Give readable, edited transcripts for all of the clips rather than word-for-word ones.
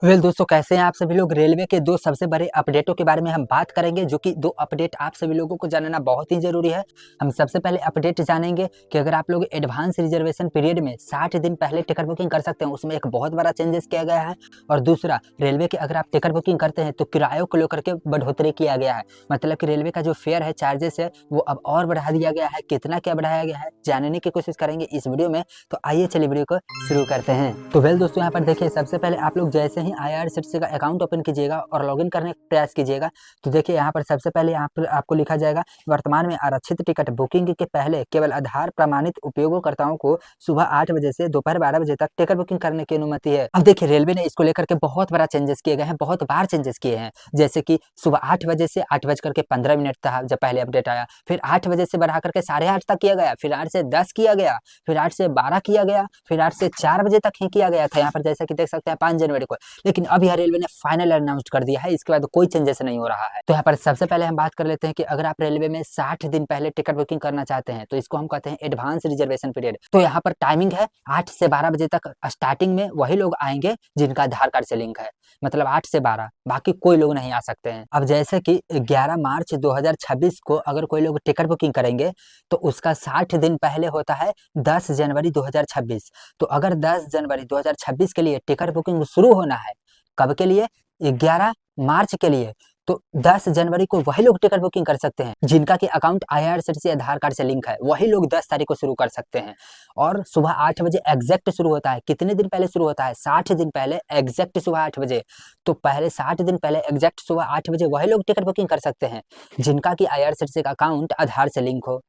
दोस्तों कैसे हैं आप सभी लोग। रेलवे के दो सबसे बड़े अपडेटों के बारे में हम बात करेंगे, जो कि दो अपडेट आप सभी लोगों को जानना बहुत ही जरूरी है। हम सबसे पहले अपडेट जानेंगे कि अगर आप लोग एडवांस रिजर्वेशन पीरियड में 60 दिन पहले टिकट बुकिंग कर सकते हैं, उसमें एक बहुत बड़ा चेंजेस किया गया है। और दूसरा, रेलवे के अगर आप टिकट बुकिंग करते हैं तो किरायों को लेकर के बढ़ोतरी किया गया है। मतलब कि रेलवे का जो फेयर है, चार्जेस है, वो अब और बढ़ा दिया गया है। कितना क्या बढ़ाया गया है जानने की कोशिश करेंगे इस वीडियो में। तो आइए चलिए वीडियो को शुरू करते हैं। तो दोस्तों यहाँ पर देखिए, सबसे पहले आप लोग जैसे ही IRCTC का अकाउंट ओपन कीजिएगा और लॉगिन करने का प्रयास कीजिएगा, तो देखिए यहाँ पर सबसे पहले यहाँ पर आपको लिखा जाएगा, वर्तमान में आरक्षित टिकट बुकिंग के पहले केवल आधार प्रमाणित उपयोगकर्ताओं को सुबह 8 बजे से दोपहर 12 बजे तक टिकट बुकिंग करने की अनुमति है। अब देखिए रेलवे ने इसको लेकर के बहुत बड़ा चेंजेस किए गए हैं, बहुत बार चेंजेस किए हैं। जैसे कि सुबह 8 बजे से 8:15 था जब पहले अपडेट आया, फिर 8 बजे से बढ़ा करके 8:30 तक किया गया, फिर 8 से 10 किया गया, फिर 8 से 12 किया गया, फिर 8 से 4 बजे तक ही किया गया था यहाँ पर, जैसा कि देख सकते हैं 5 जनवरी को। लेकिन अब यह रेलवे ने फाइनल अनाउंस कर दिया है, इसके बाद कोई चेंजेस नहीं हो रहा है। तो यहाँ पर सबसे पहले हम बात कर लेते हैं कि अगर आप रेलवे में 60 दिन पहले टिकट बुकिंग करना चाहते हैं तो इसको हम कहते हैं एडवांस रिजर्वेशन पीरियड। तो यहाँ पर टाइमिंग है 8 से 12 बजे तक। स्टार्टिंग में वही लोग आएंगे जिनका आधार कार्ड से लिंक है, मतलब 8 से 12, बाकी कोई लोग नहीं आ सकते हैं। अब जैसे कि 11 मार्च 2026 को अगर कोई लोग टिकट बुकिंग करेंगे तो उसका 60 दिन पहले होता है 10 जनवरी 2026। तो अगर 10 जनवरी 2026 के लिए टिकट बुकिंग शुरू होना है, कब के लिए? 11 मार्च के लिए। तो 10 जनवरी को वही लोग टिकट बुकिंग कर सकते हैं जिनका कि अकाउंट IRCTC आधार कार्ड से लिंक है, वही लोग 10 तारीख को शुरू कर सकते हैं। और सुबह 8 बजे एग्जैक्ट शुरू होता है। कितने दिन पहले शुरू होता है? 60 दिन पहले एग्जैक्ट सुबह 8 बजे। तो पहले 60 दिन पहले एग्जैक्ट सुबह 8 बजे वही लोग टिकट बुकिंग कर सकते हैं जिनका कि IRCTC का अकाउंट आधार से लिंक हो।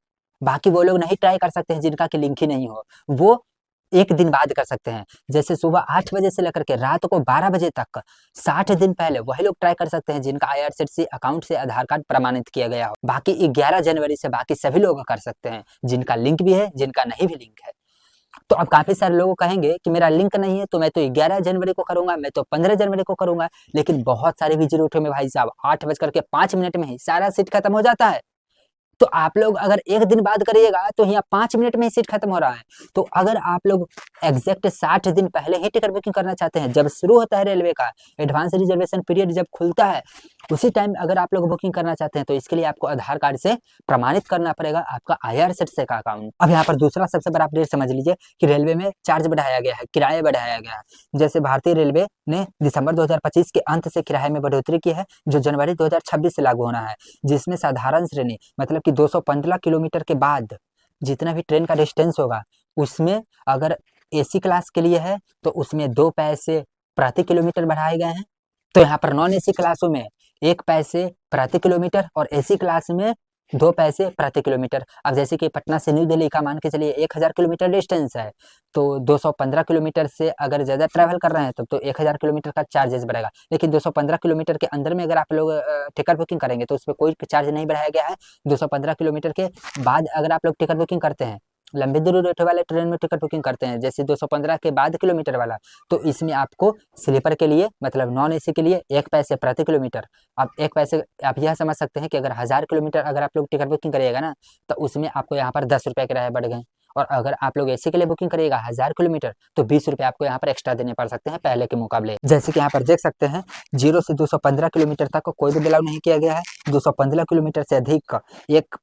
बाकी वो लोग नहीं ट्राई कर सकते हैं जिनका कि लिंक ही नहीं हो, वो एक दिन बाद कर सकते हैं। जैसे सुबह 8 बजे से लेकर के रात को 12 बजे तक 60 दिन पहले वही लोग ट्राई कर सकते हैं जिनका IRCTC अकाउंट से आधार कार्ड प्रमाणित किया गया हो। बाकी 11 जनवरी से बाकी सभी लोग कर सकते हैं जिनका लिंक भी है, जिनका नहीं भी लिंक है। तो अब काफी सारे लोग कहेंगे कि मेरा लिंक नहीं है तो मैं तो 11 जनवरी को करूंगा, मैं तो 15 जनवरी को करूंगा। लेकिन बहुत सारे बिजी रूटों में भाई साहब 8:05 में ही सारा सीट खत्म हो जाता है। तो आप लोग अगर एक दिन बाद करिएगा तो यहाँ 5 मिनट में ही सीट खत्म हो रहा है। तो अगर आप लोग एग्जैक्ट 60 दिन पहले ही टिकट बुकिंग करना चाहते हैं, जब शुरू होता है रेलवे का एडवांस रिजर्वेशन पीरियड जब खुलता है, उसी टाइम अगर आप लोग बुकिंग करना चाहते हैं तो इसके लिए आपको आधार कार्ड से प्रमाणित करना पड़ेगा आपका IRCTC का अकाउंट। अब यहाँ पर दूसरा सबसे बड़ा अपडेट समझ लीजिए कि रेलवे में चार्ज बढ़ाया गया है, किराया बढ़ाया गया है। जैसे भारतीय रेलवे ने दिसंबर 2025 के अंत से किराए में बढ़ोतरी की है, जो जनवरी 2026 से लागू होना है। जिसमें साधारण श्रेणी मतलब कि 215 किलोमीटर के बाद जितना भी ट्रेन का डिस्टेंस होगा, उसमें अगर AC क्लास के लिए है तो उसमें 2 पैसे प्रति किलोमीटर बढ़ाए गए हैं। तो यहाँ पर नॉन AC क्लासों में 1 पैसे प्रति किलोमीटर और AC क्लास में 2 पैसे प्रति किलोमीटर। अब जैसे कि पटना से न्यू दिल्ली का मान के चलिए 1000 किलोमीटर डिस्टेंस है, तो 215 किलोमीटर से अगर ज़्यादा ट्रैवल कर रहे हैं तो 1000 किलोमीटर का चार्जेस बढ़ेगा। लेकिन 215 किलोमीटर के अंदर में अगर आप लोग टिकट बुकिंग करेंगे तो उसमें कोई चार्ज नहीं बढ़ाया गया है। 215 किलोमीटर के बाद अगर आप लोग टिकट बुकिंग करते हैं, लंबी दूरी रूट वाले ट्रेन में टिकट बुकिंग करते हैं, जैसे 215 के बाद किलोमीटर वाला, तो इसमें आपको स्लीपर के लिए मतलब नॉन AC के लिए 1 पैसे प्रति किलोमीटर। अब 1 पैसे आप यह समझ सकते हैं कि अगर 1000 किलोमीटर अगर आप लोग टिकट बुकिंग करिएगा ना, तो उसमें आपको यहाँ पर 10 रुपये किराया बढ़ गए। और अगर आप लोग AC के लिए बुकिंग करिएगा 1000 किलोमीटर तो 20 रुपये आपको यहाँ पर एक्स्ट्रा देने पड़ सकते हैं पहले के मुकाबले। जैसे कि यहाँ पर देख सकते हैं 0 से 215 किलोमीटर तक कोई भी बदलाव नहीं किया गया है। 215 किलोमीटर से अधिक 1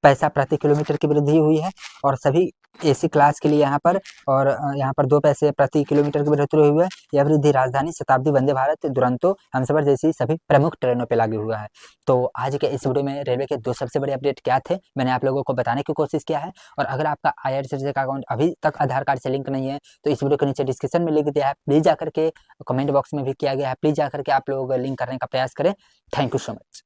पैसा प्रति किलोमीटर की वृद्धि हुई है। और सभी AC क्लास के लिए यहाँ पर और यहाँ पर 2 पैसे प्रति किलोमीटर की बढ़ोतरी हुई है। यह वृद्धि राजधानी, शताब्दी, वंदे भारत, दुरंतो, हमसफर जैसी सभी प्रमुख ट्रेनों पे लागू हुआ है। तो आज के इस वीडियो में रेलवे के दो सबसे बड़े अपडेट क्या थे, मैंने आप लोगों को बताने की कोशिश किया है। और अगर आपका IRCTC का अकाउंट अभी तक आधार कार्ड से लिंक नहीं है तो इस वीडियो के नीचे डिस्क्रिप्शन में लिख दिया है, प्लीज जाकर के कमेंट बॉक्स में भी किया गया है, प्लीज जाकर के आप लोग लिंक करने का प्रयास करें। Thank you so much.